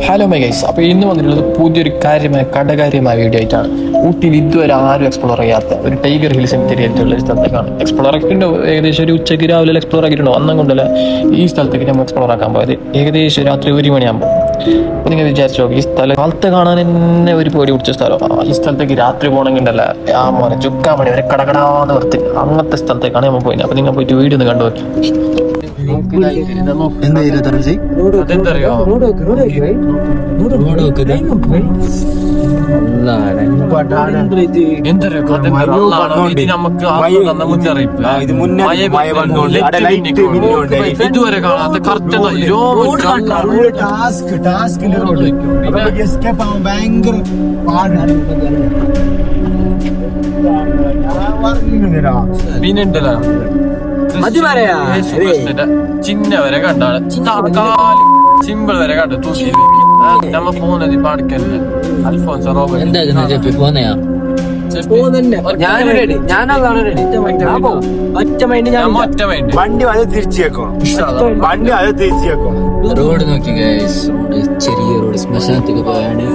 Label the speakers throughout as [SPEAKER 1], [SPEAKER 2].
[SPEAKER 1] Hello my guys, അപ്പോൾ ഇന്ന് വന്നിട്ടുള്ളത് പുതിയൊരു കടകാര്യമായ വീഡിയോ ആയിട്ടാണ്. ഊട്ടിയിൽ ഇതുവരെ ആരും എക്സ്പ്ലോർ ചെയ്യാത്ത ഒരു ടൈഗർ ഹിൽ സെമിത്തേരി ആയിട്ടുള്ള ഒരു സ്ഥലത്തേക്കാണ്. എക്സ്പ്ലോർ ആക്കിയിട്ടുണ്ടോ ഏകദേശം ഒരു ഉച്ചയ്ക്ക് രാവിലെ എക്സ്പ്ലോർ ആക്കിയിട്ടുണ്ടോ അന്നും കൊണ്ടല്ല ഈ സ്ഥലത്തേക്ക് നമ്മൾ എക്സ്പ്ലോർ ആക്കാൻ പോയത് ഏകദേശം രാത്രി 1 മണിയാകുമ്പോൾ. അപ്പോൾ നിങ്ങൾ വിചാരിച്ചോ, ഈ സ്ഥലം കാലത്ത് കാണാൻ തന്നെ ഒരു പേടി പിടിച്ച സ്ഥലം. ഈ സ്ഥലത്തേക്ക് രാത്രി പോകണമെങ്കിൽ ഉണ്ടല്ല ആ മോനെ ചുക്കാ മണി വരെ കടകടാന്ന് നിർത്തി അങ്ങനത്തെ സ്ഥലത്തേക്കാണ് നമ്മൾ പോയത്. അപ്പോൾ നിങ്ങൾ പോയിട്ട് വീഡിയോ ഒന്ന് കണ്ടു നോക്കി. അതെന്തറിയോ, ഇതുവരെ കാണാത്ത കറക്റ്റ് പിന്നെണ്ടല്ലോ ചിന്ന വരെ കണ്ടാണ്, സിമ്പിൾ വരെ കണ്ടു തൂക്കി നമ്മ പോകുന്നത് ഇപ്പൊ അടുക്കല്ലേ അൽഫോൻസോ റോബർട്ട്.
[SPEAKER 2] വണ്ടി അത് തിരിച്ചേക്കോ, വണ്ടി അത് തിരിച്ചേക്കോ.
[SPEAKER 3] റോഡ് നോക്കി ചെറിയ റോഡ് ശ്മശാനത്തേക്ക് പോയാണ്.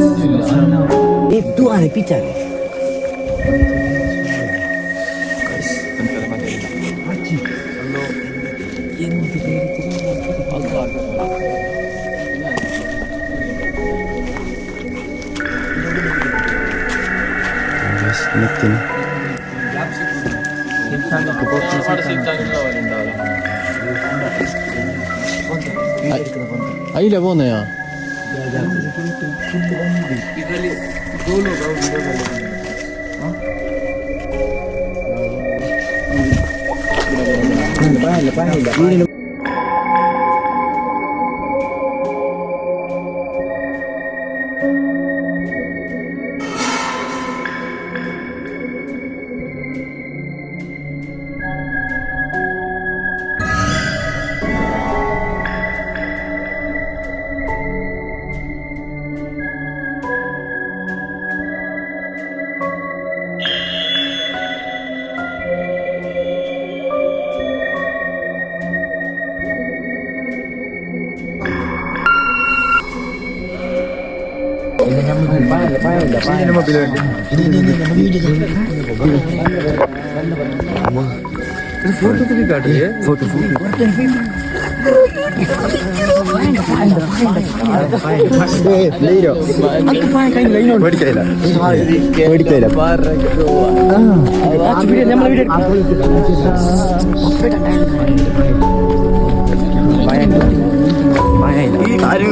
[SPEAKER 1] അയില പോന്നെയാ
[SPEAKER 2] ഈ കാര്യം